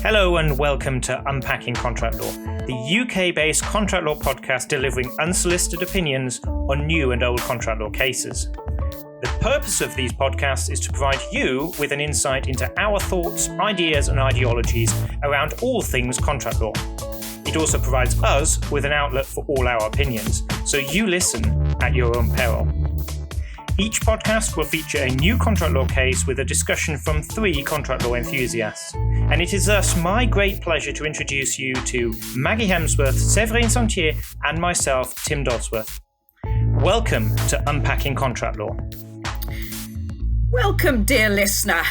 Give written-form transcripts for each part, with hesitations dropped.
Hello and welcome to Unpacking Contract Law, the UK-based contract law podcast delivering unsolicited opinions on new and old contract law cases. The purpose of these podcasts is to provide you with an insight into our thoughts, ideas and ideologies around all things contract law. It also provides us with an outlet for all our opinions, so you listen at your own peril. Each podcast will feature a new contract law case with a discussion from 3 contract law enthusiasts. And it is thus my great pleasure to introduce you to Maggie Hemsworth, Severine Saintier, and myself, Tim Dodsworth. Welcome to Unpacking Contract Law. Welcome, dear listener.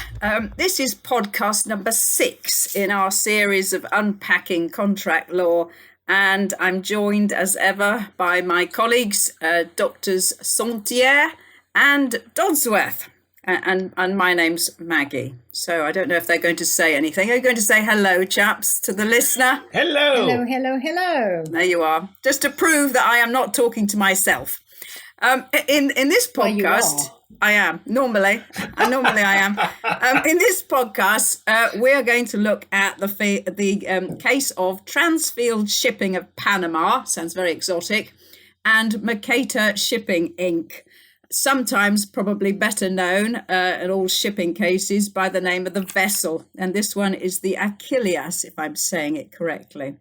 This is podcast number 6 in our series of Unpacking Contract Law. And I'm joined as ever by my colleagues, Doctors Saintier and Dodsworth. And my name's Maggie. So I don't know if they're going to say anything. Are you going to say hello, chaps, to the listener? Hello. Hello, hello, hello. There you are. Just to prove that I am not talking to myself. In this podcast, I am. Normally I am. In this podcast, we are going to look at the case of Transfield Shipping of Panama. Sounds very exotic. And Mercator Shipping Inc., sometimes probably better known in all shipping cases by the name of the vessel. And this one is the Achilleas, if I'm saying it correctly.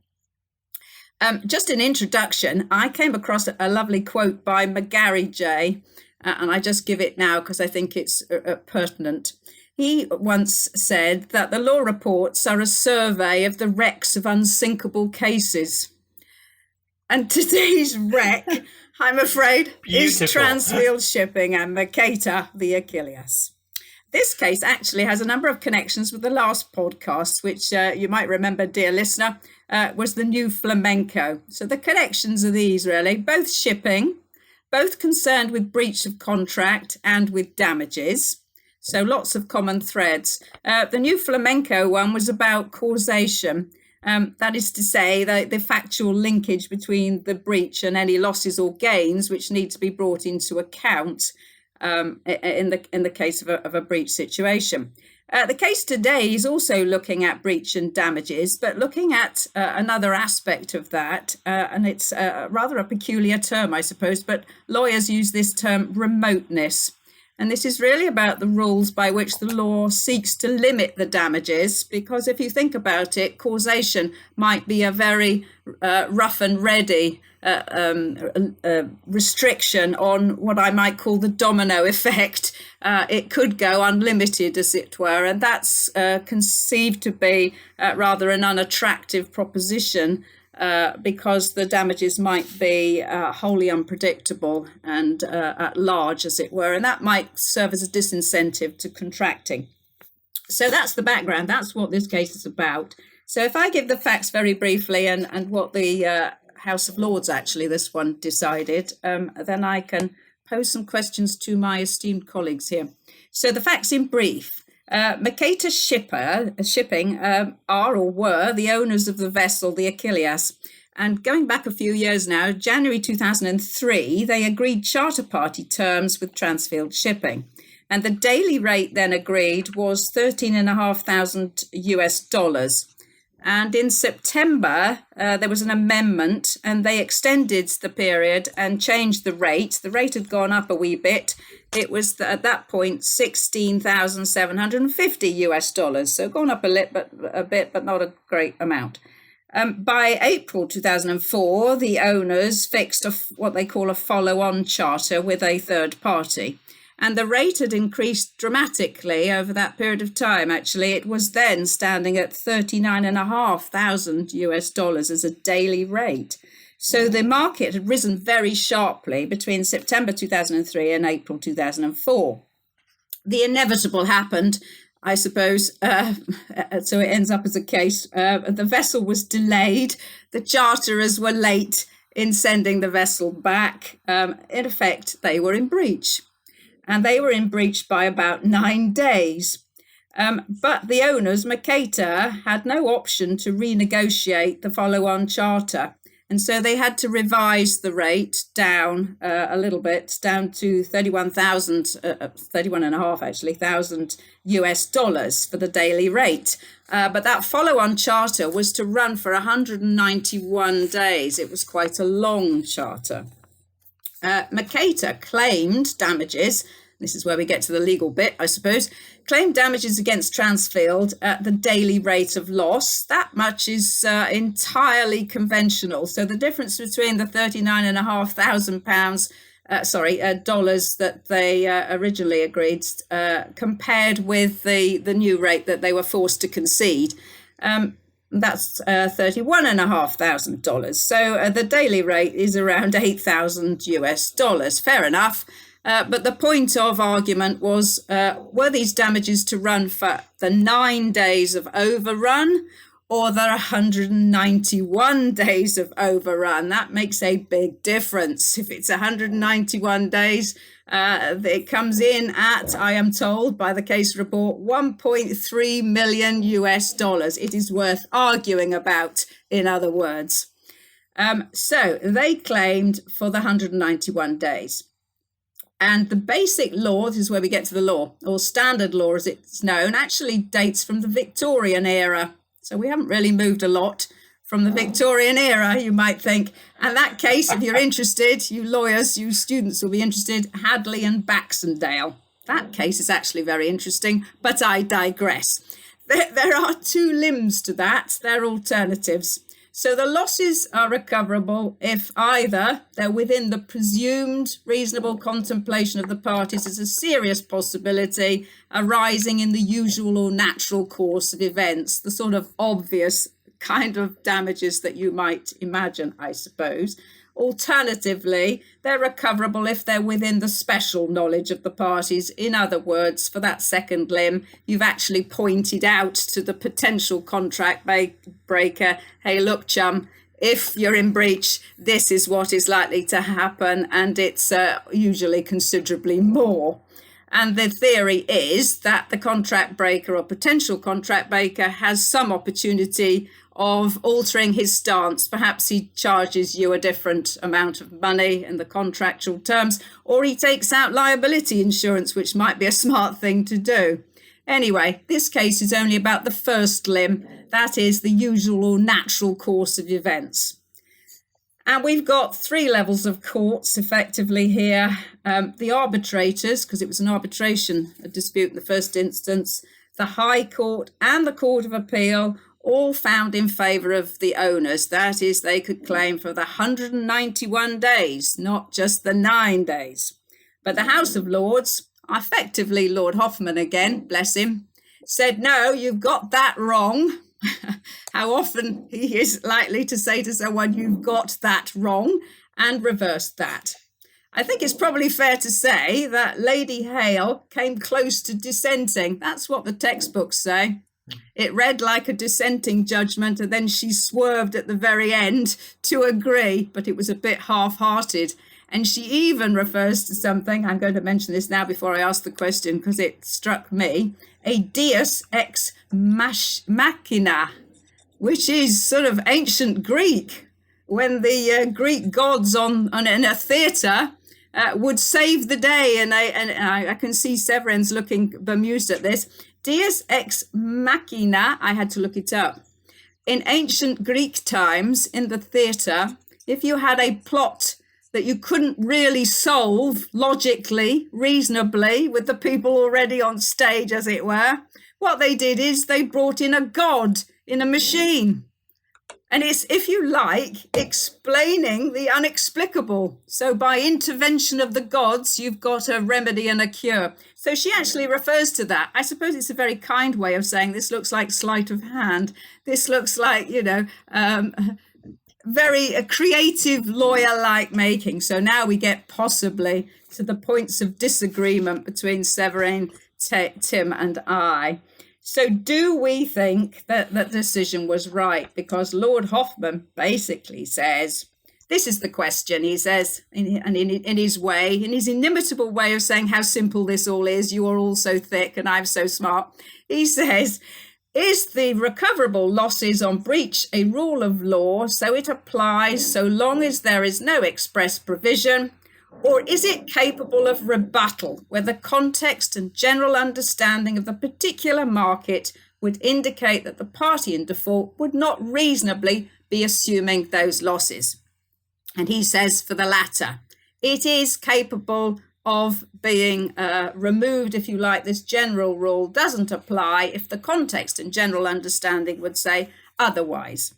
Just an introduction, I came across a lovely quote by McGarry J, and I just give it now because I think it's pertinent. He once said that the law reports are a survey of the wrecks of unsinkable cases. And today's wreck, I'm afraid, is Transfield Shipping and Mercator, the Achilleas. This case actually has a number of connections with the last podcast, which you might remember, dear listener, was the new flamenco. So the connections are these, really, both shipping, both concerned with breach of contract and with damages. So lots of common threads. The new flamenco one was about causation. That is to say, the factual linkage between the breach and any losses or gains which need to be brought into account in the case of a breach situation. The case today is also looking at breach and damages, but looking at another aspect of that, and it's rather a peculiar term, I suppose, but lawyers use this term remoteness. And this is really about the rules by which the law seeks to limit the damages, because if you think about it, causation might be a very rough and ready restriction on what I might call the domino effect. It could go unlimited, as it were, and that's conceived to be rather an unattractive proposition. Because the damages might be wholly unpredictable and at large, as it were, and that might serve as a disincentive to contracting. So that's the background. That's what this case is about. So if I give the facts very briefly and what the House of Lords, actually, this one decided, then I can pose some questions to my esteemed colleagues here. So the facts in brief. Mercator Shipping are or were the owners of the vessel, the Achilleas. And going back a few years now, January 2003, they agreed charter party terms with Transfield Shipping. And the daily rate then agreed was $13,500 US. And in September, there was an amendment and they extended the period and changed the rate. The rate had gone up a wee bit. It was at that point $16,750 US. So gone up a bit, but not a great amount. By April 2004, the owners fixed what they call a follow-on charter with a third party. And the rate had increased dramatically over that period of time. Actually, it was then standing at $39,500 US as a daily rate. So the market had risen very sharply between September 2003 and April 2004. The inevitable happened, I suppose, so it ends up as a case. The vessel was delayed. The charterers were late in sending the vessel back. In effect, they were in breach. And they were in breach by about 9 days. But the owners, Mercator, had no option to renegotiate the follow-on charter. And so they had to revise the rate down a little bit, down to 31.5 actually, thousand US dollars for the daily rate. But that follow-on charter was to run for 191 days. It was quite a long charter. Mercator claimed damages. This is where we get to the legal bit, I suppose. Claimed damages against Transfield at the daily rate of loss. That much is entirely conventional. So the difference between the £39,500, dollars that they originally agreed, compared with the new rate that they were forced to concede, that's $31,500. So the daily rate is around 8,000 US dollars. Fair enough. But the point of argument was, were these damages to run for the 9 days of overrun or the 191 days of overrun? That makes a big difference. If it's 191 days, it comes in at, I am told by the case report, 1.3 million US dollars. It is worth arguing about, in other words. So they claimed for the 191 days. And the basic law, this is where we get to the law, or standard law as it's known, actually dates from the Victorian era. So we haven't really moved a lot from the Victorian era, you might think. And that case, if you're interested, you lawyers, you students will be interested, Hadley and Baxendale. That case is actually very interesting, but I digress. There are two limbs to that. They're alternatives. So the losses are recoverable if either they're within the presumed reasonable contemplation of the parties as a serious possibility arising in the usual or natural course of events, the sort of obvious kind of damages that you might imagine, I suppose. Alternatively, they're recoverable if they're within the special knowledge of the parties. In other words, for that second limb, you've actually pointed out to the potential contract breaker, hey, look, chum, if you're in breach, this is what is likely to happen, and it's usually considerably more. And the theory is that the contract breaker or potential contract breaker has some opportunity of altering his stance. Perhaps he charges you a different amount of money in the contractual terms, or he takes out liability insurance, which might be a smart thing to do. Anyway, this case is only about the first limb, that is the usual or natural course of events. And we've got three levels of courts effectively here. The arbitrators, because it was an arbitration, a dispute in the first instance, the High Court and the Court of Appeal, all found in favour of the owners. That is, they could claim for the 191 days, not just the 9 days. But the House of Lords, effectively Lord Hoffman again, bless him, said, no, you've got that wrong. How often he is likely to say to someone, you've got that wrong, and reversed that. I think it's probably fair to say that Lady Hale came close to dissenting. That's what the textbooks say. It read like a dissenting judgment, and then she swerved at the very end to agree, but it was a bit half-hearted. And she even refers to something, I'm going to mention this now before I ask the question because it struck me, a deus ex machina, which is sort of ancient Greek, when the Greek gods in a theatre would save the day. And I can see Severine's looking bemused at this. Deus ex machina, I had to look it up. In ancient Greek times, in the theatre, if you had a plot that you couldn't really solve logically, reasonably, with the people already on stage, as it were, what they did is they brought in a god in a machine. And it's, if you like, explaining the unexplicable. So by intervention of the gods, you've got a remedy and a cure. So she actually refers to that. I suppose it's a very kind way of saying this looks like sleight of hand. This looks like, very creative lawyer-like making. So now we get possibly to the points of disagreement between Severine, Tim and I. So do we think that that decision was right? Because Lord Hoffman basically says, this is the question, he says, in his way, in his inimitable way of saying how simple this all is, you are all so thick and I'm so smart. He says, Is the recoverable losses on breach a rule of law, so it applies so long as there is no express provision, or is it capable of rebuttal, where the context and general understanding of the particular market would indicate that the party in default would not reasonably be assuming those losses? And he says for the latter, it is capable of being removed, if you like. This general rule doesn't apply if the context and general understanding would say otherwise.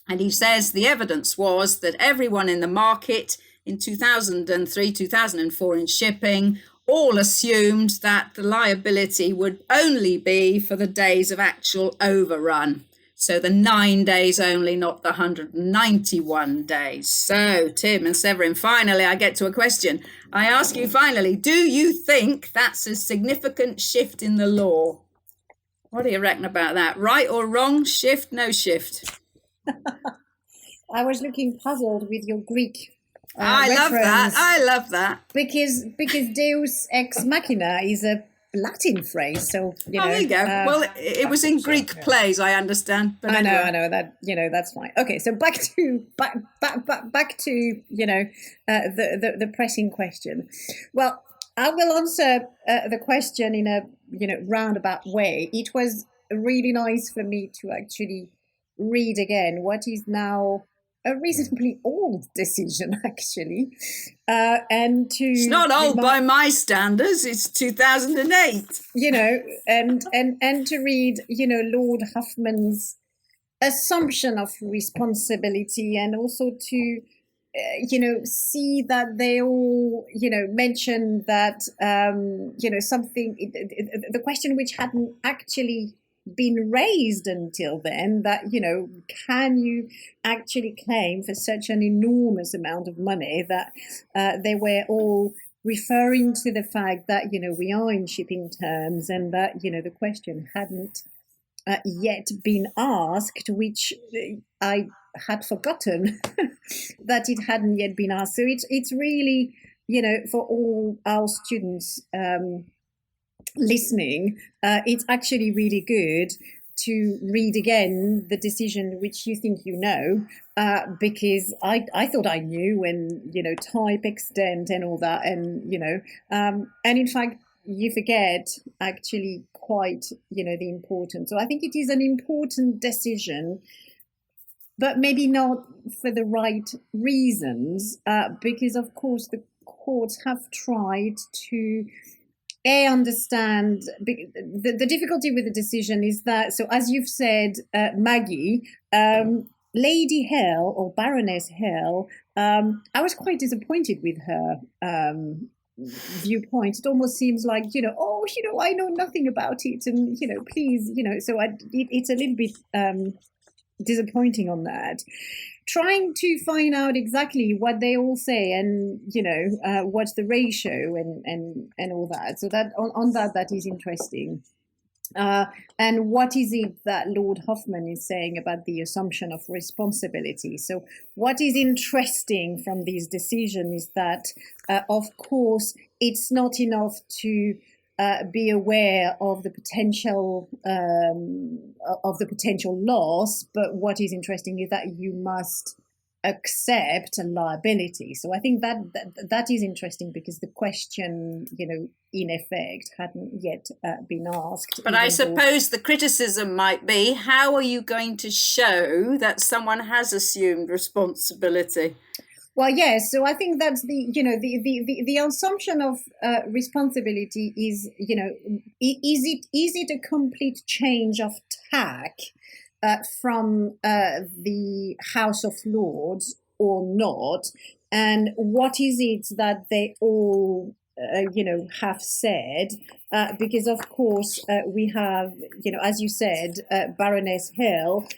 And he says the evidence was that everyone in the market in 2003, 2004 in shipping all assumed that the liability would only be for the days of actual overrun. So the 9 days only, not the 191 days. So Tim and Severine, finally, I get to a question. I ask you finally, do you think that's a significant shift in the law? What do you reckon about that? Right or wrong? Shift, no shift? I was looking puzzled with your Greek I love that. Because Deus ex machina is a Latin phrase, so there you go. Well, it was in Greek plays, I understand. But I know that that's fine. Okay, so back to the pressing question. Well, I will answer the question in a roundabout way. It was really nice for me to actually read again what is now a reasonably old decision, actually, and to it's not old by my standards. It's 2008. And to read Lord Huffman's assumption of responsibility, and also to see that they all mention that something, the question which hadn't actually been raised until then, that can you actually claim for such an enormous amount of money, that they were all referring to the fact that we are in shipping terms, and that the question hadn't yet been asked, which I had forgotten that it hadn't yet been asked. So it's really for all our students listening, it's actually really good to read again the decision which you think because I thought I knew when type, extent, and all that, and and in fact you forget actually quite the importance. So I think it is an important decision, but maybe not for the right reasons, because of course the courts have tried to understand. The difficulty with the decision is that, so as you've said, Maggie, Lady Hill, or Baroness Hill, I was quite disappointed with her viewpoint. It almost seems like, I know nothing about it, and, please, so it's a little bit disappointing on that. Trying to find out exactly what they all say, and what's the ratio and all that. So that on that is interesting. And what is it that Lord Huffman is saying about the assumption of responsibility? So what is interesting from this decision is that, of course, it's not enough to be aware of the potential loss, but what is interesting is that you must accept a liability. So I think that is interesting, because the question, in effect, hadn't yet been asked. But I suppose the criticism might be, how are you going to show that someone has assumed responsibility? Well, yes. So I think that's the assumption of responsibility is, is it a complete change of tack from the House of Lords or not? And what is it that they all, have said? Because of course we have, as you said, Baroness Hill,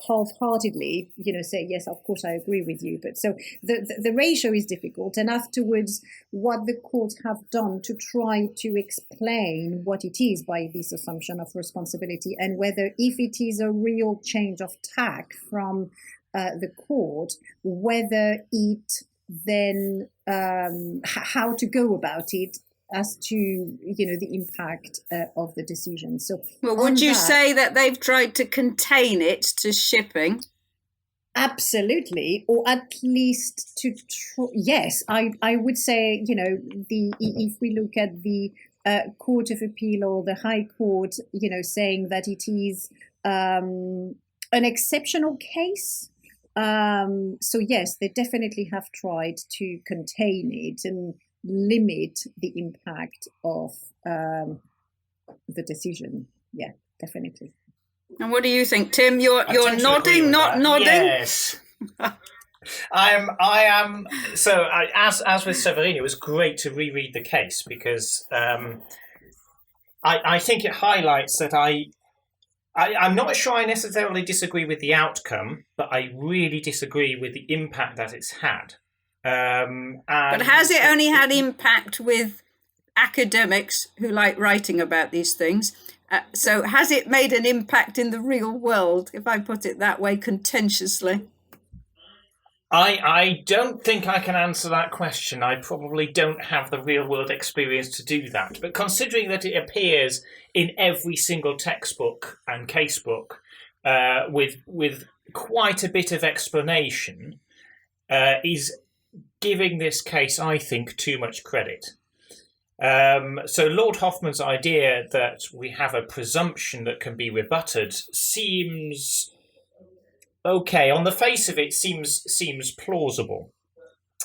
half-heartedly, say, yes, of course, I agree with you. But so the ratio is difficult. And afterwards, what the courts have done to try to explain what it is by this assumption of responsibility, and whether, if it is a real change of tack from the court, whether it then, how to go about it, as to, you know, the impact of the decision. So, well, would you say that they've tried to contain it to shipping? Absolutely, or at least to yes, I would say, you know, if we look at the Court of Appeal or the High Court, you know, saying that it is an exceptional case. So yes, they definitely have tried to contain it and limit the impact of the decision. Yeah, definitely. And what do you think, Tim? You're nodding, not nodding. Yes. I am. So, as with Severine, it was great to reread the case because I think it highlights that I'm not sure I necessarily disagree with the outcome, but I really disagree with the impact that it's had. But has it only had impact with academics who like writing about these things? So has it made an impact in the real world, if I put it that way, contentiously? I don't think I can answer that question. I probably don't have the real world experience to do that. But considering that it appears in every single textbook and casebook with quite a bit of explanation, is giving this case, I think, too much credit. So Lord Hoffman's idea that we have a presumption that can be rebutted seems okay. On the face of it, seems plausible.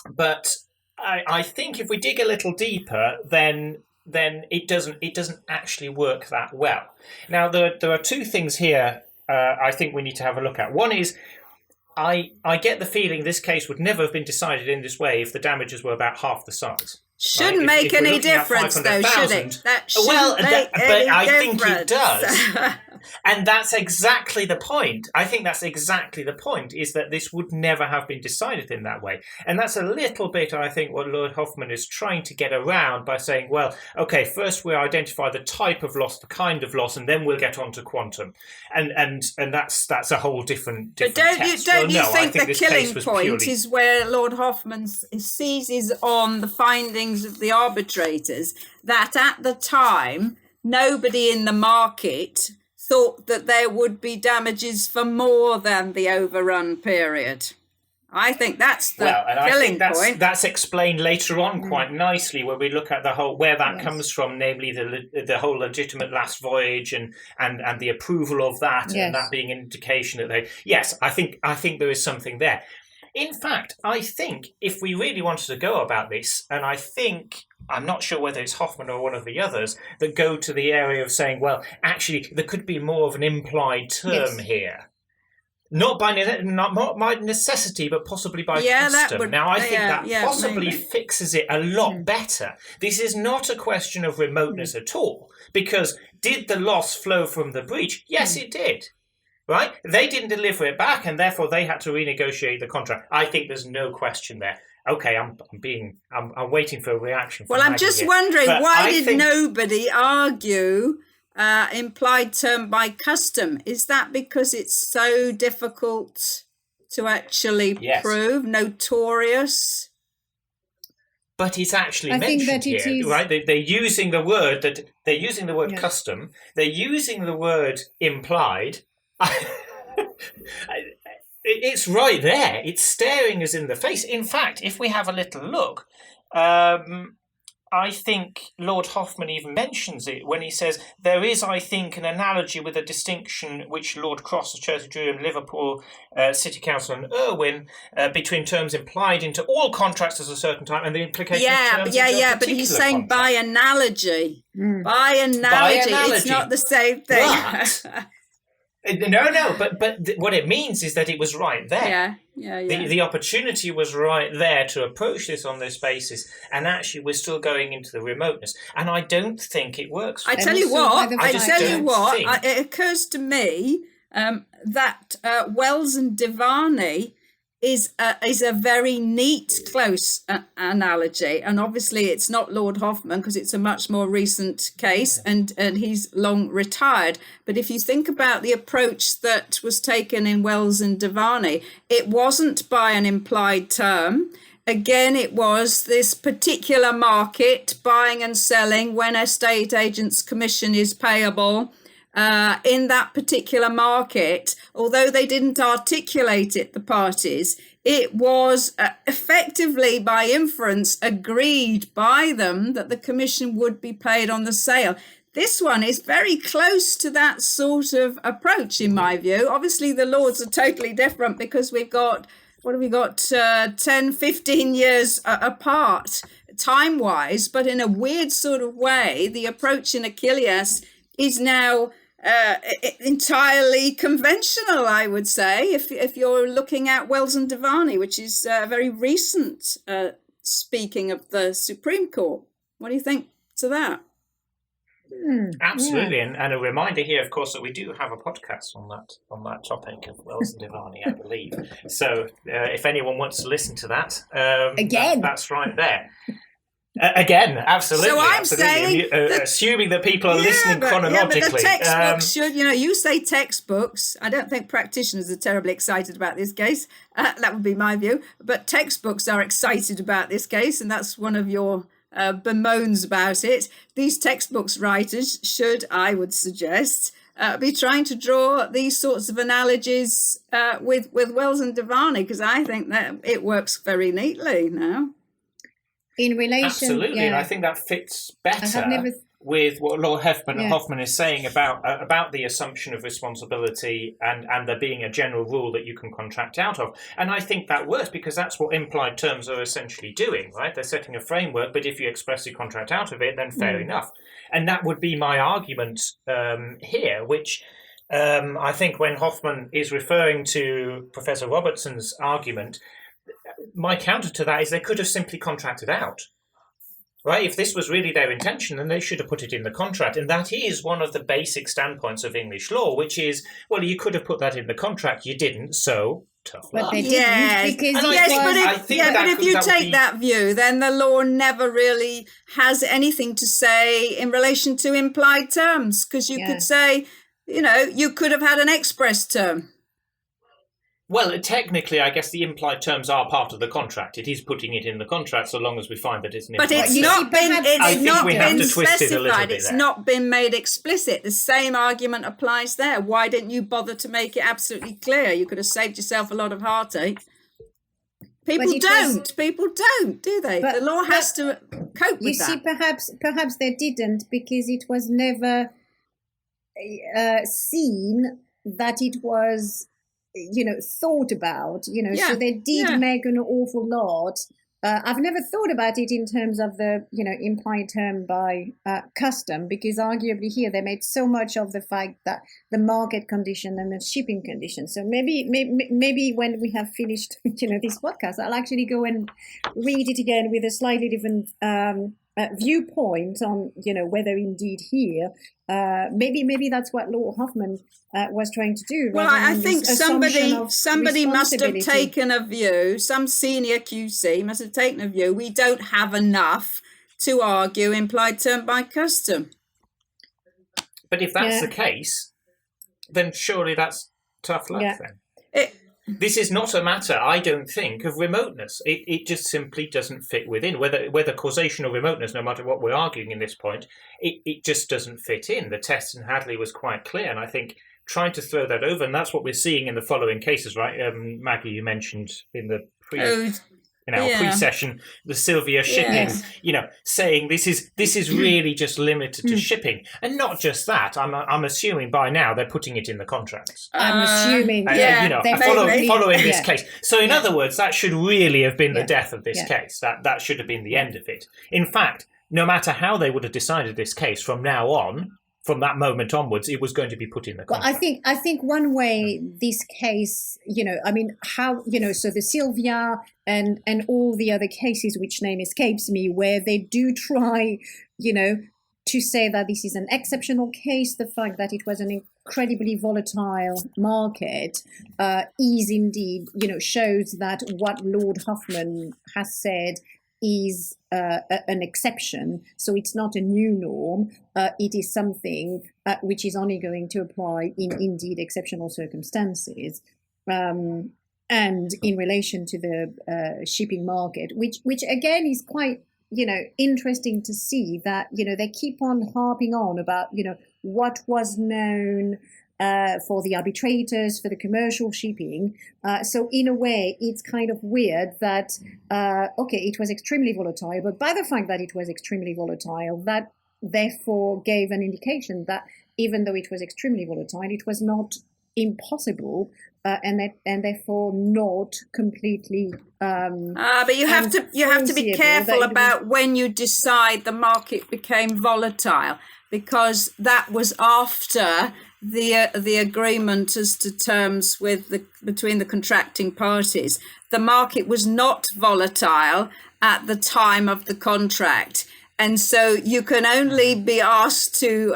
But I think if we dig a little deeper, then it doesn't actually work that well. Now there are two things here I think we need to have a look at. One is I get the feeling this case would never have been decided in this way if the damages were about half the size. Shouldn't make any difference, though, should it? That shouldn't make any difference. I think it does. And that's exactly the point. I think that's exactly the point, is that this would never have been decided in that way. And that's a little bit, I think, what Lord Hoffman is trying to get around by saying, well, okay, first we'll identify the type of loss, the kind of loss, and then we'll get on to quantum. And that's a whole different But test. Don't you think the killing point is where Lord Hoffman seizes on the findings of the arbitrators, that at the time, nobody in the market thought that there would be damages for more than the overrun period. I think that's the killing point. That's explained later on quite nicely when we look at the whole where that comes from, namely the whole legitimate last voyage and the approval of that, and that being an indication that they. Yes, I think there is something there. In fact, I think if we really wanted to go about this, and I'm not sure whether it's Hoffman or one of the others that go to the area of saying, well, actually, there could be more of an implied term here. Not by necessity, but possibly by custom. Now, I think that possibly fixes it a lot better. This is not a question of remoteness at all, because did the loss flow from the breach? Yes, it did. Right? They didn't deliver it back, and therefore they had to renegotiate the contract. I think there's no question there. Okay, I'm waiting for a reaction. Well, I'm just wondering, why did nobody argue implied term by custom? Is that because it's so difficult to actually prove, notorious? But it's actually mentioned here, right? They're using the word custom. They're using the word implied. It's right there. It's staring us in the face. In fact, if we have a little look, I think Lord Hoffman even mentions it when he says there is, I think, an analogy with a distinction which Lord Cross, the Church drew in Liverpool City Council and Irwin between terms implied into all contracts at a certain time and the implication of terms into a particular but he's saying contract. by analogy. By analogy, it's not the same thing. No, but what it means is that it was right there. The opportunity was right there to approach this on this basis, and actually we're still going into the remoteness. And I don't think it works. I tell you what, it occurs to me that Wells and Devaney is a very neat, close analogy. And obviously it's not Lord Hoffman because it's a much more recent case and he's long retired. But if you think about the approach that was taken in Wells and Devaney, it wasn't by an implied term. Again, it was this particular market, buying and selling when a estate agent's commission is payable. In that particular market, although they didn't articulate it, the parties, it was effectively by inference agreed by them that the commission would be paid on the sale. This one is very close to that sort of approach, in my view. Obviously, the laws are totally different because we've got, 10, 15 years apart time-wise, but in a weird sort of way, the approach in Achilleas is now entirely conventional, I would say, if you're looking at Wells and Devani, which is very recent, speaking of the Supreme Court. What do you think to that? Absolutely, and a reminder here, of course, that we do have a podcast on that topic of Wells and Devani, I believe. So if anyone wants to listen to that, that's right there. Again, absolutely. So I'm absolutely. saying, assuming that people are listening chronologically. But the textbooks should, you say textbooks. I don't think practitioners are terribly excited about this case. That would be my view. But textbooks are excited about this case, and that's one of your bemoans about it. These textbooks writers should, I would suggest, be trying to draw these sorts of analogies with Wells and Devani, because I think that it works very neatly now. In relation, absolutely, and I think that fits better with what Lord Hoffman is saying about the assumption of responsibility and there being a general rule that you can contract out of. And I think that works because that's what implied terms are essentially doing, right? They're setting a framework, but if you expressly contract out of it, then fair enough. And that would be my argument here, which I think when Hoffman is referring to Professor Robertson's argument, my counter to that is they could have simply contracted out. Right? If this was really their intention, then they should have put it in the contract. And that is one of the basic standpoints of English law, which is, well, you could have put that in the contract. You didn't, so tough luck. But they didn't, because but if you take that view, then the law never really has anything to say in relation to implied terms, because you could say, you could have had an express term. Well, technically, I guess the implied terms are part of the contract. It is putting it in the contract, so long as we find that it's an implied term. But it's not been specified. It's not been made explicit. The same argument applies there. Why didn't you bother to make it absolutely clear? You could have saved yourself a lot of heartache. People don't, do they? The law has to cope with that. You see, perhaps they didn't, because it was never seen that it was thought about, so they did make an awful lot. I've never thought about it in terms of the, implied term by custom, because arguably here they made so much of the fact that the market condition and the shipping condition. So maybe when we have finished, this podcast, I'll actually go and read it again with a slightly different viewpoint on, whether indeed here, maybe that's what Lord Hoffman was trying to do. Well, I think somebody must have taken a view, some senior QC must have taken a view, we don't have enough to argue implied term by custom. But if that's the case, then surely that's tough luck then. This is not a matter, I don't think, of remoteness. It just simply doesn't fit within. Whether causation or remoteness, no matter what we're arguing in this point, it just doesn't fit in. The test in Hadley was quite clear, and I think trying to throw that over, and that's what we're seeing in the following cases, right? Maggie, you mentioned in the pre-session, the Sylvia shipping, saying this is really just limited to shipping, and not just that. I'm assuming by now they're putting it in the contracts. I'm assuming, following this case. So in other words, that should really have been the death of this case. That should have been the end of it. In fact, no matter how they would have decided this case from now on, from that moment onwards, it was going to be put in the contract. Well, I think one way this case, how, so the Sylvia and all the other cases, which name escapes me, where they do try, to say that this is an exceptional case, the fact that it was an incredibly volatile market is indeed, shows that what Lord Hoffman has said is an exception. So it's not a new norm. It is something which is only going to apply in indeed exceptional circumstances. And and in relation to the shipping market, which again is quite, interesting to see that, they keep on harping on about, what was known for the arbitrators, for the commercial shipping. So in a way, it's kind of weird that, it was extremely volatile, but by the fact that it was extremely volatile, that therefore gave an indication that even though it was extremely volatile, it was not impossible, and therefore not completely. But you have to be careful about when you decide the market became volatile, because that was after the agreement as to terms between the contracting parties. The market was not volatile at the time of the contract. And so you can only be asked to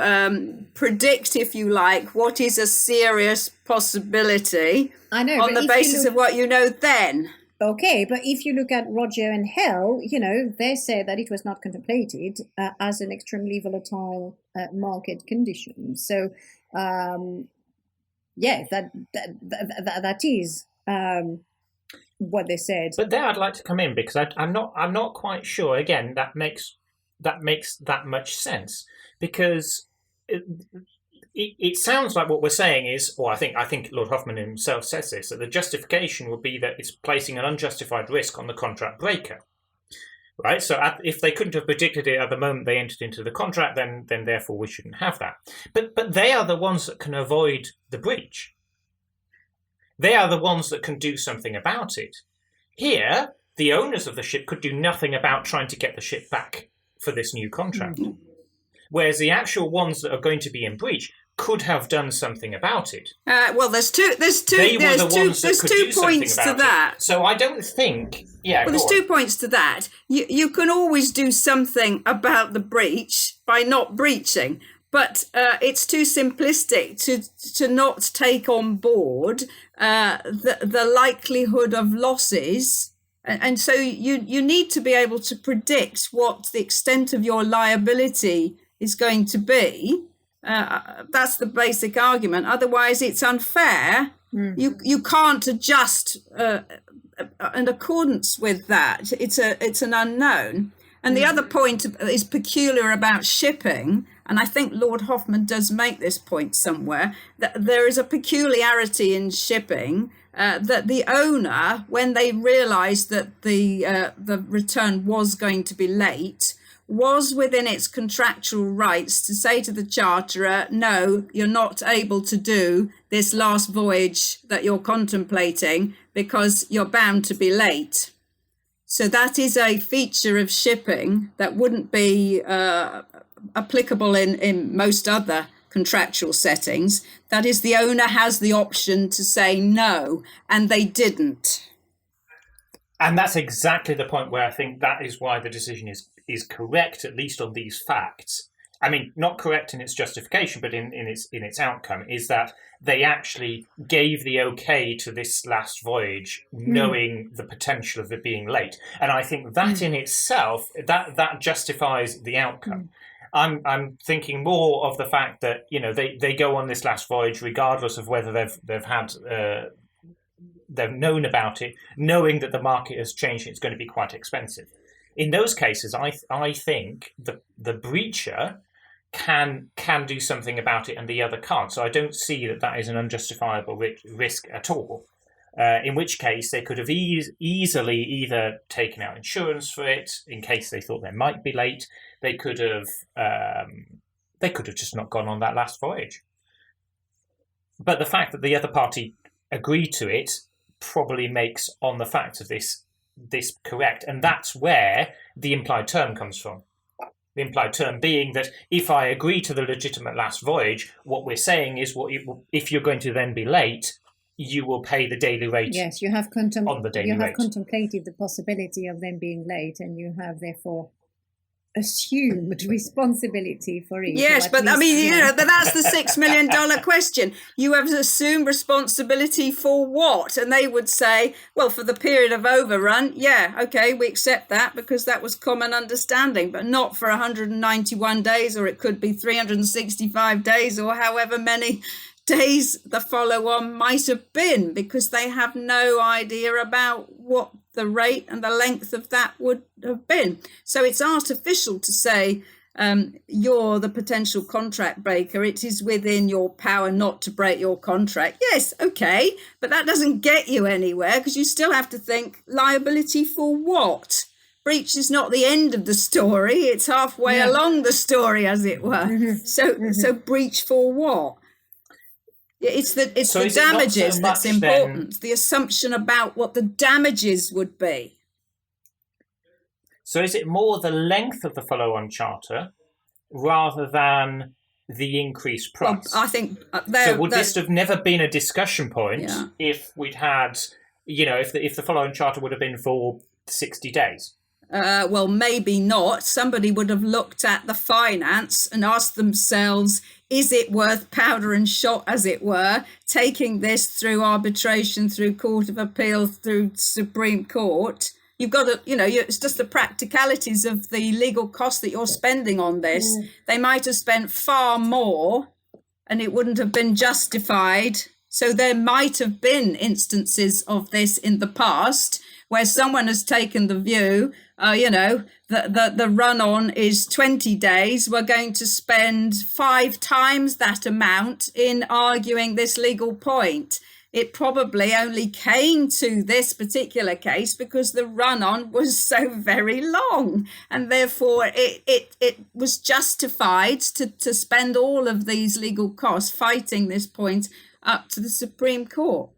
predict, if you like, what is a serious possibility on the basis of what you know then. Okay, but if you look at Roger and Hell, they said that it was not contemplated as an extremely volatile market condition. So, that is what they said. But there, I'd like to come in because I'm not quite sure. Again, that makes that much sense, because it sounds like what we're saying is, or I think Lord Hoffman himself says this, that the justification would be that it's placing an unjustified risk on the contract breaker, right? So if they couldn't have predicted it at the moment they entered into the contract, then therefore we shouldn't have that. But they are the ones that can avoid the breach. They are the ones that can do something about it. Here, the owners of the ship could do nothing about trying to get the ship back for this new contract. Mm-hmm. Whereas the actual ones that are going to be in breach could have done something about it. Well, there's two points to that. So I don't think. Well, there's 2 points to that. You can always do something about the breach by not breaching, but it's too simplistic to not take on board the likelihood of losses. And so you need to be able to predict what the extent of your liability is going to be. That's the basic argument. Otherwise, it's unfair. Mm. You can't adjust in accordance with that. It's an unknown. And the other point is peculiar about shipping, and I think Lord Hoffman does make this point somewhere, that there is a peculiarity in shipping that the owner, when they realised that the return was going to be late, was within its contractual rights to say to the charterer, no, you're not able to do this last voyage that you're contemplating because you're bound to be late. So that is a feature of shipping that wouldn't be applicable in most other contractual settings. That is, the owner has the option to say no, and they didn't. And that's exactly the point where I think that is why the decision is correct, at least on these facts. I mean, not correct in its justification, but in its outcome, is that they actually gave the okay to this last voyage, knowing the potential of it being late. And I think that in itself, that justifies the outcome. I'm thinking more of the fact that, they go on this last voyage regardless of whether they've known about it, knowing that the market has changed, it's going to be quite expensive. In those cases, I think the breacher can do something about it and the other can't. So I don't see that is an unjustifiable risk at all. In which case, they could have easily either taken out insurance for it in case they thought they might be late. They could have just not gone on that last voyage. But the fact that the other party agreed to it probably makes, on the facts of this correct, and that's where the implied term comes from. The implied term being that if I agree to the legitimate last voyage, what we're saying is, if you're going to then be late, you will pay the daily rate. Yes, you have on the daily rate. You have contemplated the possibility of them being late, and you have therefore assumed responsibility for it. Yes, but I mean, that's the $6 million question. You have assumed responsibility for what? And they would say, well, for the period of overrun, yeah, okay, we accept that because that was common understanding, but not for 191 days, or it could be 365 days, or however many days the follow-on might have been, because they have no idea about what the rate and the length of that would have been. So it's artificial to say you're the potential contract breaker. It is within your power not to break your contract. Yes, okay, but that doesn't get you anywhere, because you still have to think liability for what? Breach is not the end of the story. It's halfway along the story, as it were. So breach for what? It's the damages that's important. The assumption about what the damages would be. So is it more the length of the follow-on charter rather than the increased price? Well, I think so would this have never been a discussion point if we'd had, if the follow-on charter would have been for 60 days? Well, maybe not. Somebody would have looked at the finance and asked themselves, is it worth powder and shot, as it were, taking this through arbitration, through Court of Appeal, through Supreme Court? You've got to, it's just the practicalities of the legal cost that you're spending on this. They might have spent far more and it wouldn't have been justified. So there might have been instances of this in the past where someone has taken the view, the run-on is 20 days. We're going to spend 5 times that amount in arguing this legal point. It probably only came to this particular case because the run-on was so very long, and therefore it was justified to spend all of these legal costs fighting this point up to the Supreme Court.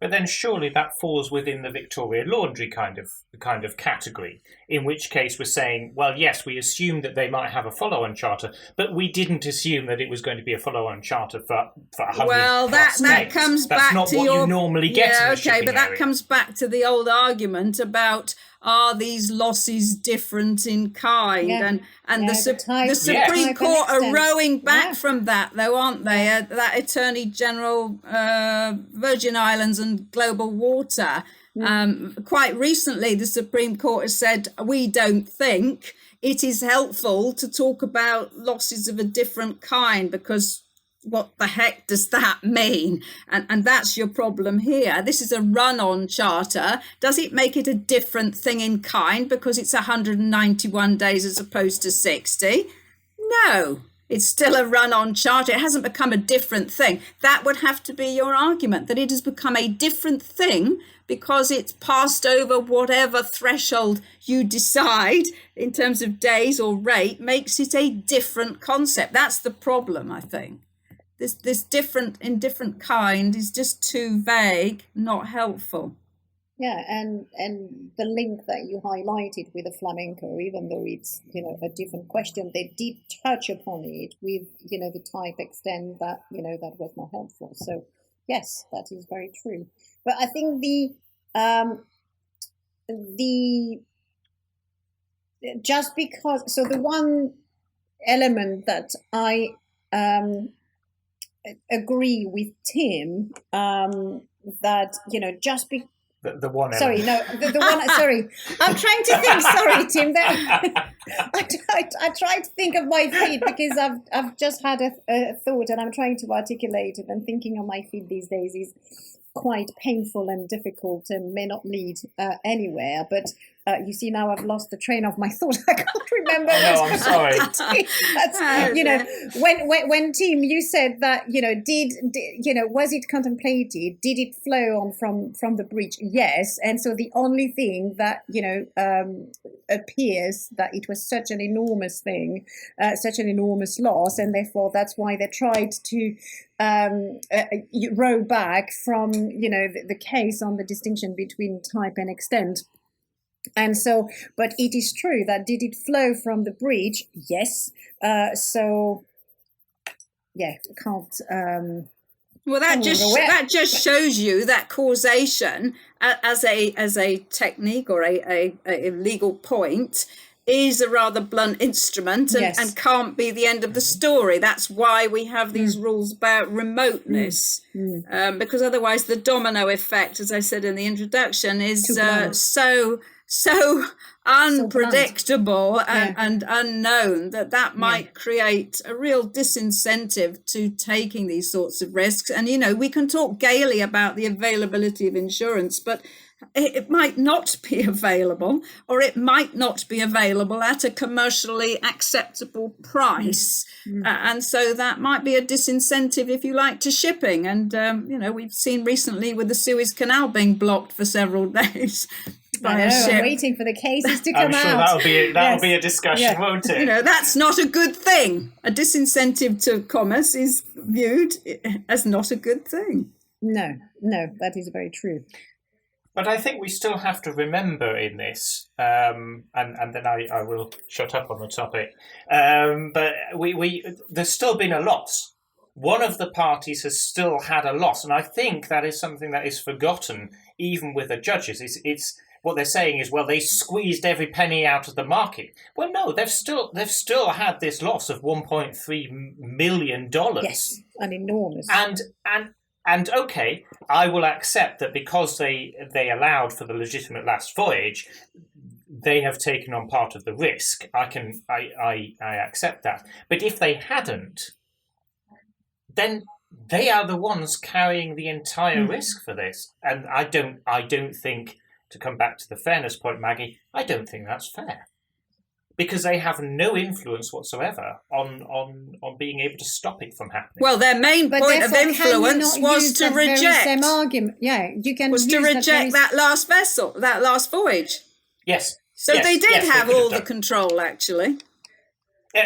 But then surely that falls within the Victoria Laundry kind of category, in which case we're saying, well, yes, we assumed that they might have a follow-on charter, but we didn't assume that it was going to be a follow-on charter for 100 Well, that comes back to That's not what you normally get in the shipping but that comes back to the old argument about, are these losses different in kind? And the Supreme Court are rowing back from that, though, aren't they? That Attorney General, Virgin Islands and Global Water. Quite recently, the Supreme Court has said, we don't think it is helpful to talk about losses of a different kind, because what the heck does that mean? And that's your problem here. This is a run-on charter. Does it make it a different thing in kind because it's 191 days as opposed to 60? No, it's still a run-on charter. It hasn't become a different thing. That would have to be your argument, that it has become a different thing because it's passed over whatever threshold you decide in terms of days or rate makes it a different concept. That's the problem, I think. This different in different kind is just too vague, not helpful. Yeah, and the link that you highlighted with the flamenco, even though it's a different question, they did touch upon it with the type extent that that was not helpful. So yes, that is very true. But I think the just because the one element that I agree with Tim that just be the one element. Sorry, no, the one. Sorry, I'm trying to think. Sorry, Tim. I tried to think of my feet because I've just had a thought and I'm trying to articulate it. And thinking on my feet these days is quite painful and difficult and may not lead anywhere. But you see, now I've lost the train of my thought. I can't remember. No, I'm sorry. When Tim, you said that did was it contemplated? Did it flow on from the breach? Yes. And so the only thing that appears that it was such an enormous thing, such an enormous loss, and therefore that's why they tried to row back from the case on the distinction between type and extent. And so, but it is true that did it flow from the breach? Yes. So, yeah, can't. Well, that just shows you that causation as a technique or a legal point is a rather blunt instrument and can't be the end of the story. That's why we have these rules about remoteness, because otherwise the domino effect, as I said in the introduction, is so so unpredictable Yeah. and unknown that might create a real disincentive to taking these sorts of risks. And, we can talk gaily about the availability of insurance, but it might not be available, or it might not be available at a commercially acceptable price. And so that might be a disincentive, if you like, to shipping. And, we've seen recently with the Suez Canal being blocked for several days. I'm waiting for the cases to come I'm sure out. that'll be a discussion, won't it? That's not a good thing. A disincentive to commerce is viewed as not a good thing. No, that is very true. But I think we still have to remember in this, and then I will shut up on the topic. But there's still been a loss. One of the parties has still had a loss, and I think that is something that is forgotten even with the judges. It's what they're saying is, well, they squeezed every penny out of the market. Well, no, they've still had this loss of $1.3 million. Yes, an enormous. And okay, I will accept that because they allowed for the legitimate last voyage, they have taken on part of the risk. I accept that. But if they hadn't, then they are the ones carrying the entire risk for this. And I don't think, to come back to the fairness point, Maggie, I don't think that's fair. Because they have no influence whatsoever on being able to stop it from happening. Well, their main point of influence was to reject. Same argument. Yeah, you can was to reject that last vessel, that last voyage. Yes. So they did have all the control, actually.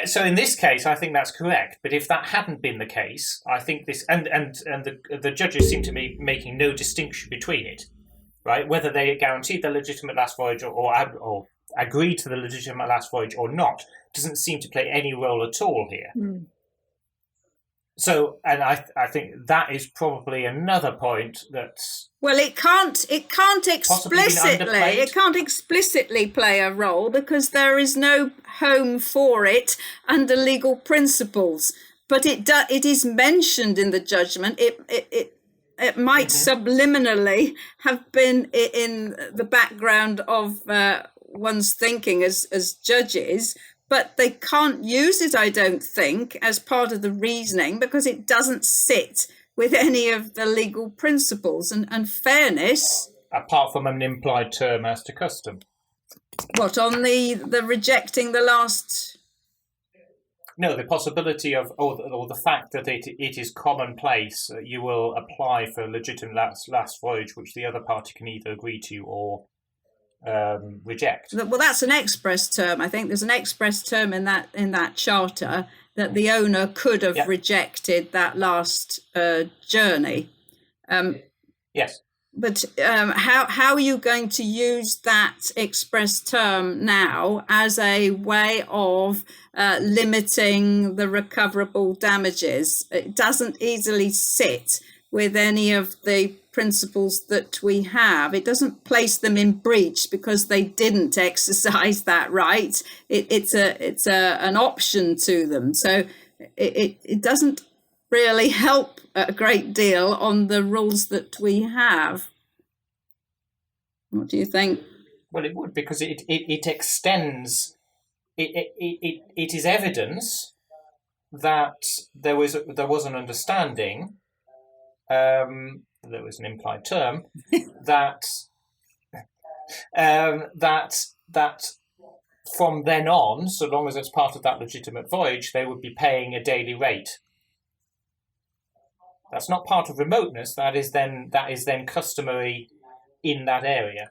So in this case, I think that's correct. But if that hadn't been the case, I think this and the judges seem to be making no distinction between it, right? Whether they guaranteed the legitimate last voyage or agreed to the legitimate last voyage or not doesn't seem to play any role at all here. So, and I think that is probably another point that's it can't explicitly play a role because there is no home for it under legal principles. But it is mentioned in the judgment. It might subliminally have been in the background of one's thinking as judges, but they can't use it, I don't think, as part of the reasoning because it doesn't sit with any of the legal principles and fairness. Apart from an implied term as to custom. What, on the rejecting the last? No, the possibility of, or the fact that it is commonplace, you will apply for a legitimate last voyage, which the other party can either agree to or reject. Well, that's an express term. I think there's an express term in that charter that the owner could have rejected that last journey. Yes. But how are you going to use that express term now as a way of limiting the recoverable damages? It doesn't easily sit with any of the principles that we have. It doesn't place them in breach because they didn't exercise that right. It's an option to them. So it doesn't really help a great deal on the rules that we have. What do you think? Well, it would, because it extends. It is evidence that there was an understanding. There was an implied term that from then on, so long as it's part of that legitimate voyage, they would be paying a daily rate. That's not part of remoteness. That is then customary in that area.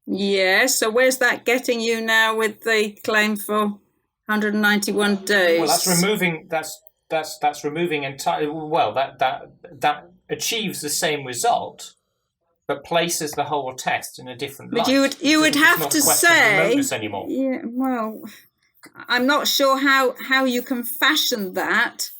Yeah. So where's that getting you now with the claim for 191 days? Well, that's removing. That's removing entirely. Well, that achieves the same result, but places the whole test in a different light. But you would have to say. Anymore. Yeah. Well, I'm not sure how you can fashion that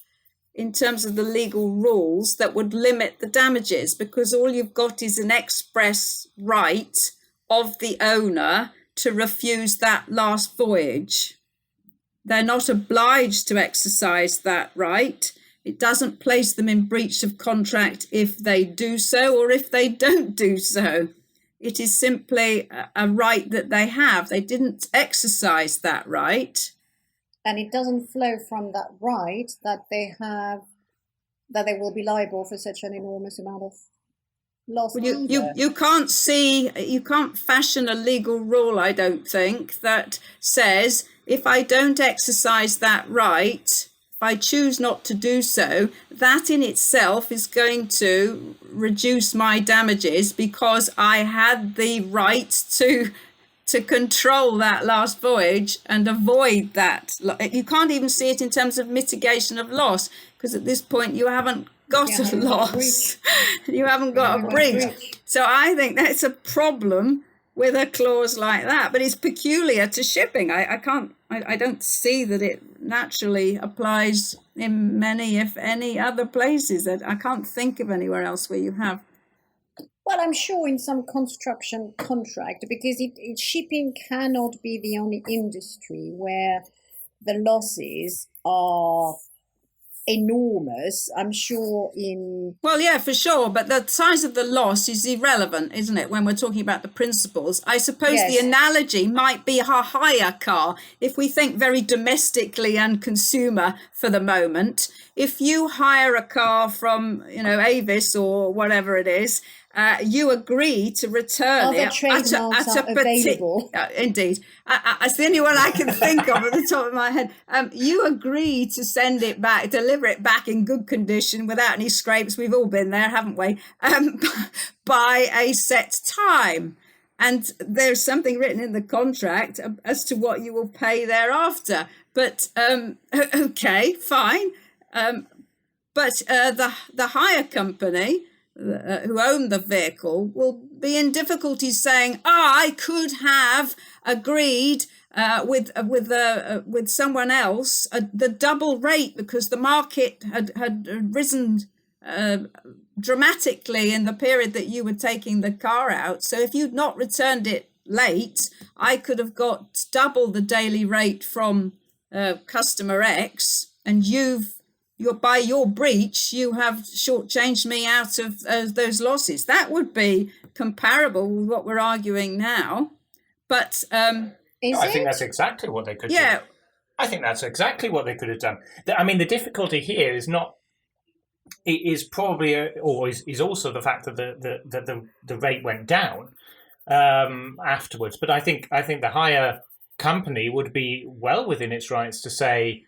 in terms of the legal rules that would limit the damages, because all you've got is an express right of the owner to refuse that last voyage. They're not obliged to exercise that right. It doesn't place them in breach of contract if they do so or if they don't do so. It is simply a right that they have. They didn't exercise that right. And it doesn't flow from that right that they have, that they will be liable for such an enormous amount of loss. Well, you can't fashion a legal rule, I don't think, that says if I don't exercise that right, if I choose not to do so, that in itself is going to reduce my damages because I had the right to control that last voyage and avoid that. You can't even see it in terms of mitigation of loss, because at this point you haven't got a loss. You haven't got a breach. So I think that's a problem with a clause like that, but it's peculiar to shipping. I don't see that it naturally applies in many, if any, other places. I can't think of anywhere else where you have. Well, I'm sure in some construction contract, because shipping cannot be the only industry where the losses are enormous. I'm sure in... Well, yeah, for sure. But the size of the loss is irrelevant, isn't it, when we're talking about the principles? I suppose the analogy might be a hire car. If we think very domestically and consumer for the moment, if you hire a car from, Avis or whatever it is, you agree to return it at a available. Indeed. It's the only one I can think of at the top of my head. You agree to send it back, deliver it back in good condition without any scrapes. We've all been there, haven't we? By a set time. And there's something written in the contract as to what you will pay thereafter. But, okay, fine. But the hire company who own the vehicle will be in difficulties saying, I could have agreed with someone else the double rate because the market had risen dramatically in the period that you were taking the car out. So if you'd not returned it late, I could have got double the daily rate from customer X, and by your breach, you have shortchanged me out of those losses. That would be comparable with what we're arguing now. But I think that's exactly what they could do. I think that's exactly what they could have done. I mean, the difficulty here is not. It is probably, is also the fact that the rate went down afterwards. But I think the hire company would be well within its rights to say,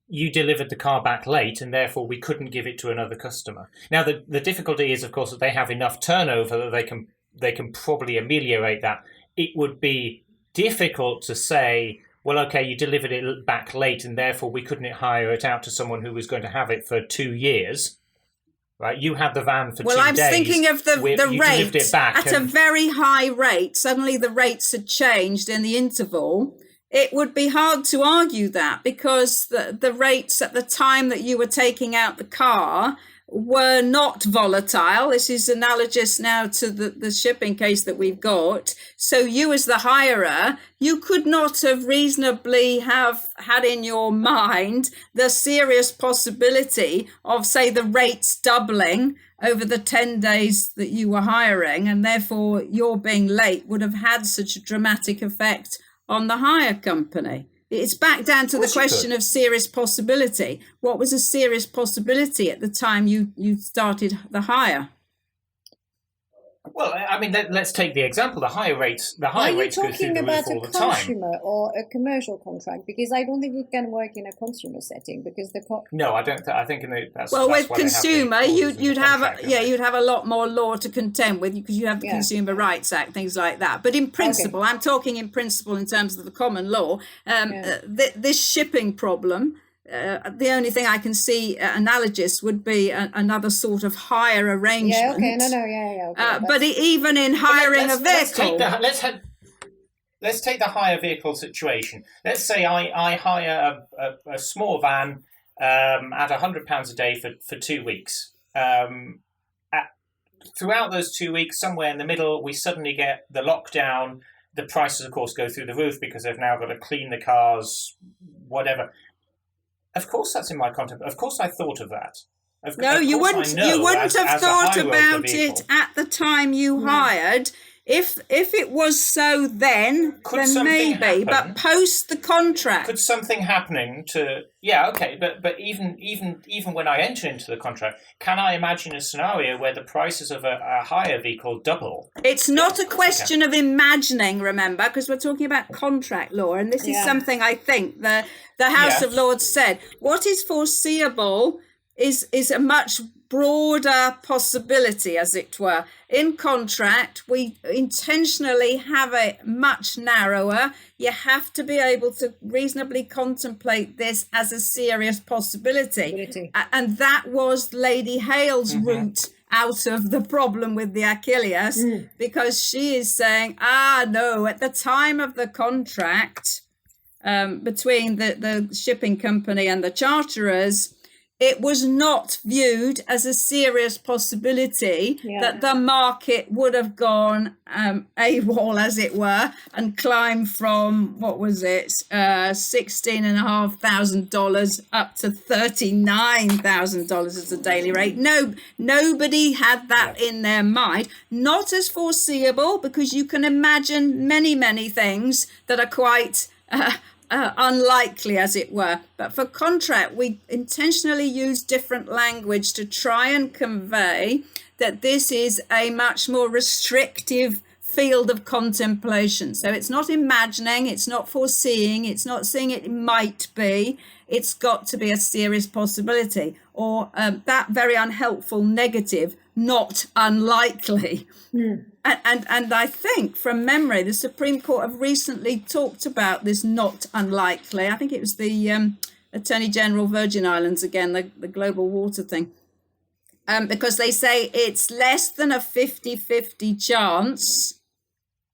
you delivered the car back late and therefore we couldn't give it to another customer. Now, the difficulty is, of course, that they have enough turnover that they can probably ameliorate that. It would be difficult to say, well, okay, you delivered it back late and therefore we couldn't hire it out to someone who was going to have it for 2 years. Right? You had the van for 2 days. Well, I'm thinking of the rate it back at a very high rate. Suddenly the rates had changed in the interval. It would be hard to argue that because the rates at the time that you were taking out the car were not volatile. This is analogous now to the shipping case that we've got. So you as the hirer, you could not have reasonably have had in your mind the serious possibility of, say, the rates doubling over the 10 days that you were hiring, and therefore your being late would have had such a dramatic effect on the hire company. It's back down to the question of serious possibility. What was a serious possibility at the time you started the hire? Well, I mean, let's take the example. The higher rates go through the roof all the time. Are you talking about a consumer or a commercial contract? Because I don't think it can work in a consumer setting because No, I don't. I think that's with consumer, you'd have a lot more law to contend with because you have the Consumer Rights Act, things like that. But in principle, I'm talking in principle in terms of the common law. This shipping problem. The only thing I can see analogous would be another sort of hire arrangement. But even in hiring a vehicle, let's take the hire vehicle situation. Let's say I hire a small van at £100 a day for 2 weeks. Throughout those 2 weeks, somewhere in the middle, we suddenly get the lockdown. The prices, of course, go through the roof because they've now got to clean the cars, whatever. Of course, that's in my contract. Of course, I thought of that. No, you wouldn't have thought about it at the time you hired. If it was so then maybe, happen? But post the contract. Could something happening to but even when I enter into the contract, can I imagine a scenario where the prices of a hire vehicle double? It's not a question of imagining, remember, because we're talking about contract law, and this is something I think the House of Lords said. What is foreseeable is a much broader possibility, as it were. In contract, we intentionally have a much narrower. You have to be able to reasonably contemplate this as a serious possibility. And that was Lady Hale's route out of the problem with the Achilleas, because she is saying, no, at the time of the contract between the shipping company and the charterers, it was not viewed as a serious possibility that the market would have gone AWOL, as it were, and climbed from, what was it, $16,500 up to $39,000 as a daily rate. No, nobody had that in their mind. Not as foreseeable, because you can imagine many, many things that are quite unlikely, as it were. But for contract, we intentionally use different language to try and convey that this is a much more restrictive field of contemplation. So it's not imagining, it's not foreseeing, it's not saying it might be. It's got to be a serious possibility, or that very unhelpful negative, not unlikely. And I think from memory, the Supreme Court have recently talked about this not unlikely. I think it was the Attorney General Virgin Islands again, the global water thing, because they say it's less than a 50-50 chance,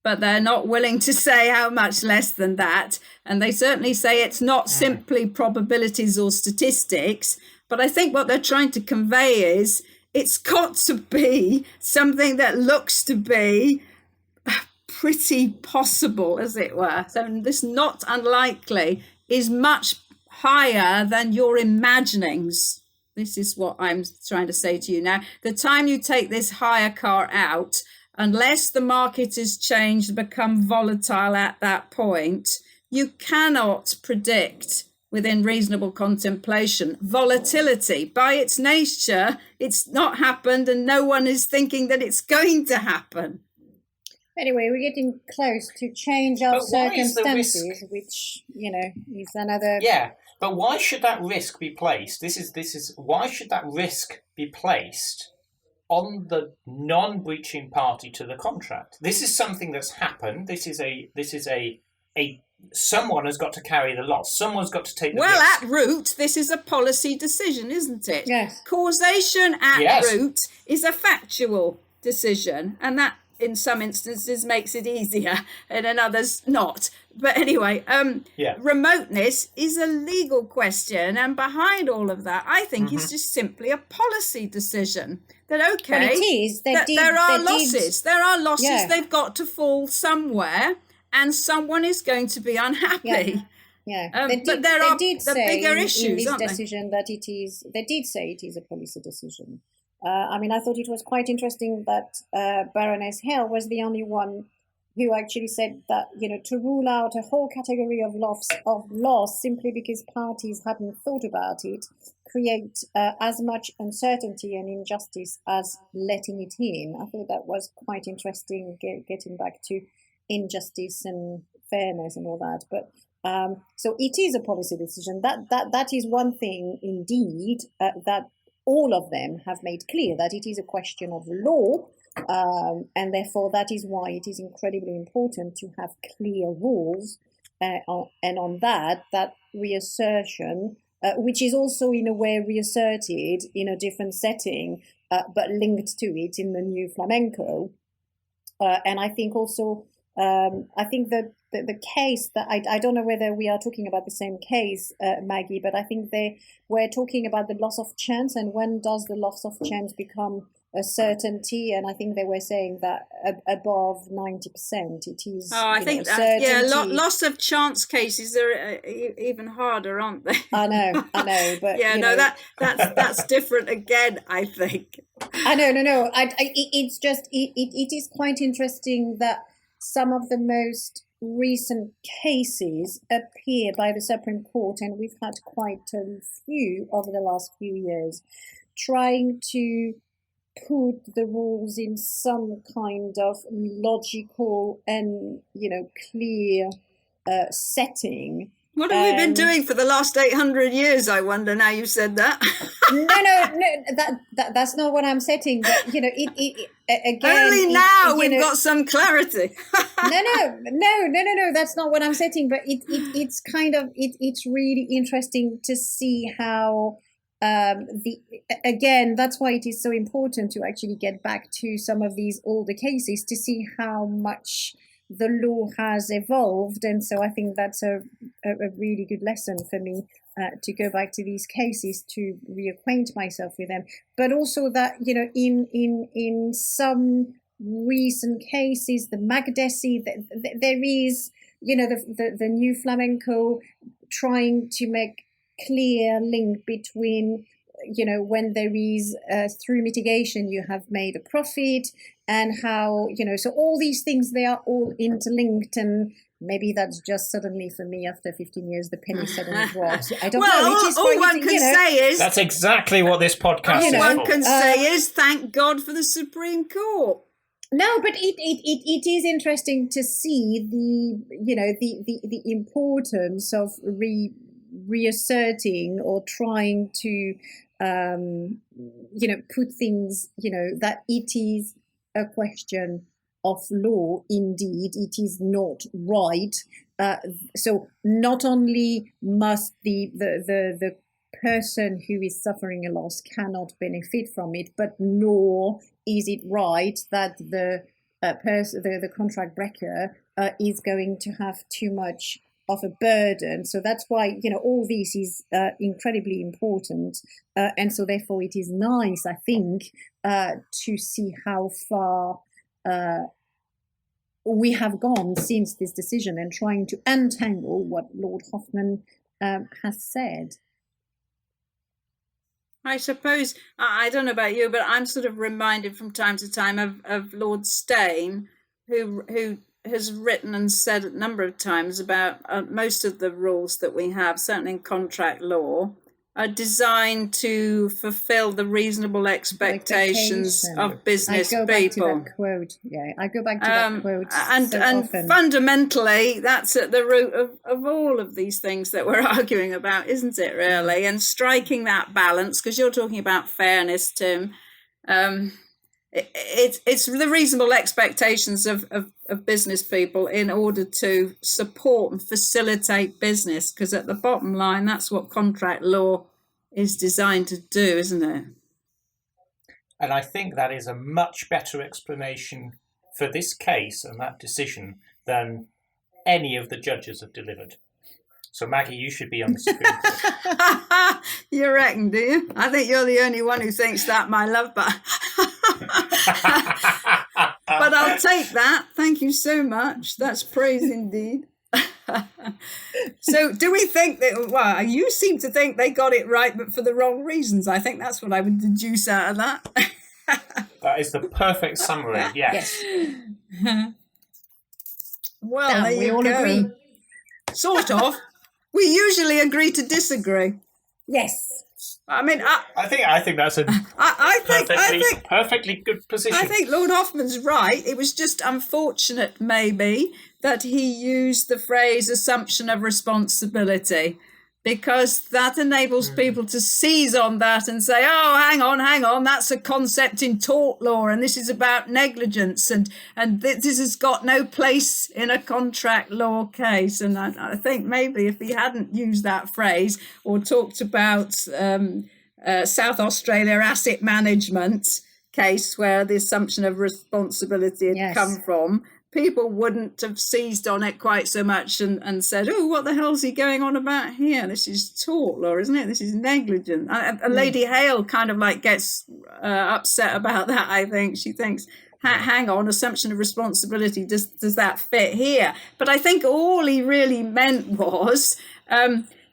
but they're not willing to say how much less than that. And they certainly say it's not simply probabilities or statistics. But I think what they're trying to convey is it's got to be something that looks to be pretty possible, as it were. So this not unlikely is much higher than your imaginings. This is what I'm trying to say to you now. The time you take this hire car out, unless the market has changed, become volatile at that point, you cannot predict within reasonable contemplation volatility. By its nature, it's not happened, and no one is thinking that it's going to happen. Anyway, we're getting close to change of circumstances, which, is another... Yeah, but why should that risk be placed? This is why should that risk be placed on the non-breaching party to the contract? This is something that's happened. This is a someone has got to carry the loss. Someone's got to take the risk. At root, this is a policy decision, isn't it? Yes. Causation root is a factual decision, and that in some instances makes it easier and in others not. But anyway, remoteness is a legal question, and behind all of that, I think is just simply a policy decision. That But it is. There are losses. Yes. They've got to fall somewhere, and someone is going to be unhappy. But there are bigger issues in this aren't decision that it is. They did say it is a policy decision. I thought it was quite interesting that Baroness Hale was the only one who actually said that, to rule out a whole category of loss simply because parties hadn't thought about it, create as much uncertainty and injustice as letting it in. I thought that was quite interesting, getting back to injustice and fairness and all that. But so it is a policy decision. That is one thing, indeed, that all of them have made clear, that it is a question of law, and therefore that is why it is incredibly important to have clear rules. And on that reassertion, which is also in a way reasserted in a different setting, but linked to it in the new flamenco. And I think also, I think that the case that I don't know whether we are talking about the same case, Maggie, but I think they were talking about the loss of chance, and when does the loss of chance become a certainty, and I think they were saying that above 90% it is. Oh, I think lots of chance cases are even harder, aren't they? I know, but that's different again. I think. I know, no. It's just it is quite interesting that some of the most recent cases appear by the Supreme Court, and we've had quite a few over the last few years, trying to put the rules in some kind of logical and clear setting. What have we been doing for the last 800 years, I wonder, now you've said that? No, that's not what I'm saying, but it again, only now we've got some clarity. no, that's not what I'm saying, but it's kind of it's really interesting to see how again, that's why it is so important to actually get back to some of these older cases to see how much the law has evolved. And so I think that's a really good lesson for me to go back to these cases, to reacquaint myself with them, but also that in some recent cases, the Magdesi, there is the new flamenco trying to make clear link between when there is through mitigation you have made a profit, and how so all these things, they are all interlinked. And maybe that's just suddenly for me after 15 years the penny suddenly drops. I don't know. All one can say is that's exactly what this podcast is. All one can say is thank God for the Supreme Court. No, but it is interesting to see the importance of reasserting or trying to put things that it is a question of law. Indeed, it is not right. So not only must the person who is suffering a loss cannot benefit from it, but nor is it right that the contract breaker is going to have too much of a burden. So that's why all this is incredibly important, and so therefore it is nice, I think, to see how far we have gone since this decision, and trying to untangle what Lord Hoffman has said. I suppose, I don't know about you, but I'm sort of reminded from time to time of Lord Steyn, who has written and said a number of times about most of the rules that we have, certainly in contract law, are designed to fulfill the reasonable expectations of business people. I go back to that quote. And fundamentally, that's at the root of all of these things that we're arguing about, isn't it, really? And striking that balance, because you're talking about fairness, Tim. It's the reasonable expectations of business people in order to support and facilitate business, because at the bottom line, that's what contract law is designed to do, isn't it? And I think that is a much better explanation for this case and that decision than any of the judges have delivered. So, Maggie, you should be on the Supreme Court. You reckon, do you? I think you're the only one who thinks that, my love, but I'll take that. Thank you so much. That's praise indeed. So do we think that, well, you seem to think they got it right, but for the wrong reasons. I think that's what I would deduce out of that. That is the perfect summary, yes. Well, there you go. Agree. Sort of. We usually agree to disagree. Yes. I mean, I think that's a perfectly good position. I think Lord Hoffman's right. It was just unfortunate, maybe, that he used the phrase assumption of responsibility, because that enables people to seize on that and say, oh, hang on, that's a concept in tort law, and this is about negligence, and this has got no place in a contract law case. And I think maybe if he hadn't used that phrase or talked about South Australia asset management case where the assumption of responsibility had come from, people wouldn't have seized on it quite so much and said, oh, what the hell's he going on about here? This is tort law, isn't it? This is negligent. Lady Hale kind of like gets upset about that, I think. She thinks, hang on, assumption of responsibility, does that fit here? But I think all he really meant was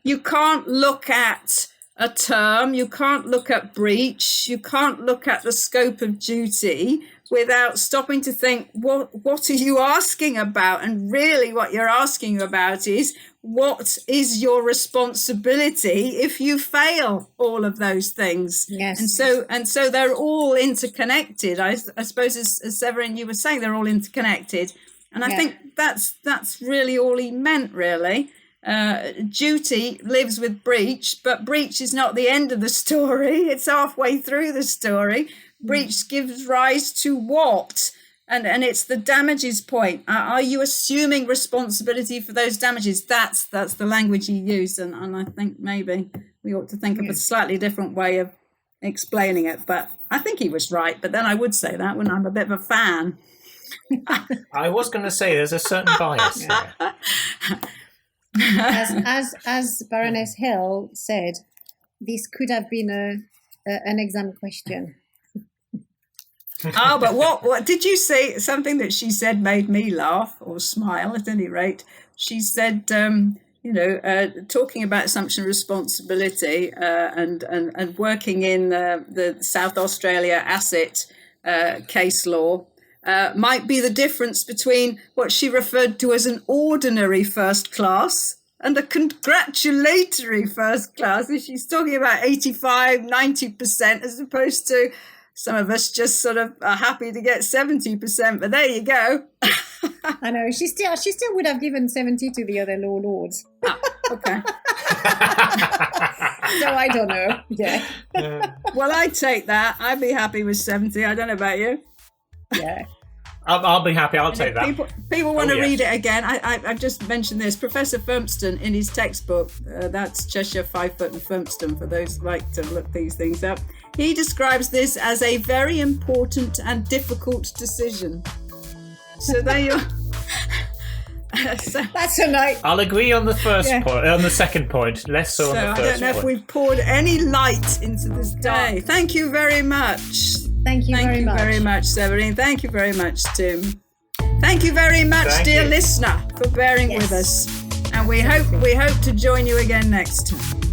you can't look at a term, you can't look at breach, you can't look at the scope of duty without stopping to think, what are you asking about? And really what you're asking about is, what is your responsibility if you fail all of those things? Yes. And so they're all interconnected. I suppose, as Severine, you were saying, they're all interconnected. And I think that's really all he meant, really. Duty lives with breach, but breach is not the end of the story. It's halfway through the story. Breach gives rise to what? And it's the damages point. Are you assuming responsibility for those damages? That's the language he used. And I think maybe we ought to think of a slightly different way of explaining it. But I think he was right. But then I would say that when I'm a bit of a fan. I was going to say there's a certain bias there. As Baroness Hill said, this could have been an exam question. But what did you say? Something that she said made me laugh or smile, at any rate. She said, talking about assumption of responsibility and working in the South Australia asset case law might be the difference between what she referred to as an ordinary first class and a congratulatory first class. She's talking about 85, 90% as opposed to some of us just sort of are happy to get 70%, but there you go. I know, she still would have given 70 to the other law lords. Okay. So I don't know. Yeah. Well, I'd take that. I'd be happy with 70. I don't know about you. Yeah. I'll be happy. I'll take that. People want to read it again. I've just mentioned this. Professor Fumpston, in his textbook, that's Cheshire, 5 Foot and Fumpston, for those who like to look these things up, he describes this as a very important and difficult decision. So there you are. So, that's a night. I'll agree on the first point, on the second point, less so on the first point. I don't know if we've poured any light into this day. Thank you very much. Thank you very much, Severine. Thank you very much, Tim. Thank you very much, dear listener, for bearing with us. And we hope to join you again next time.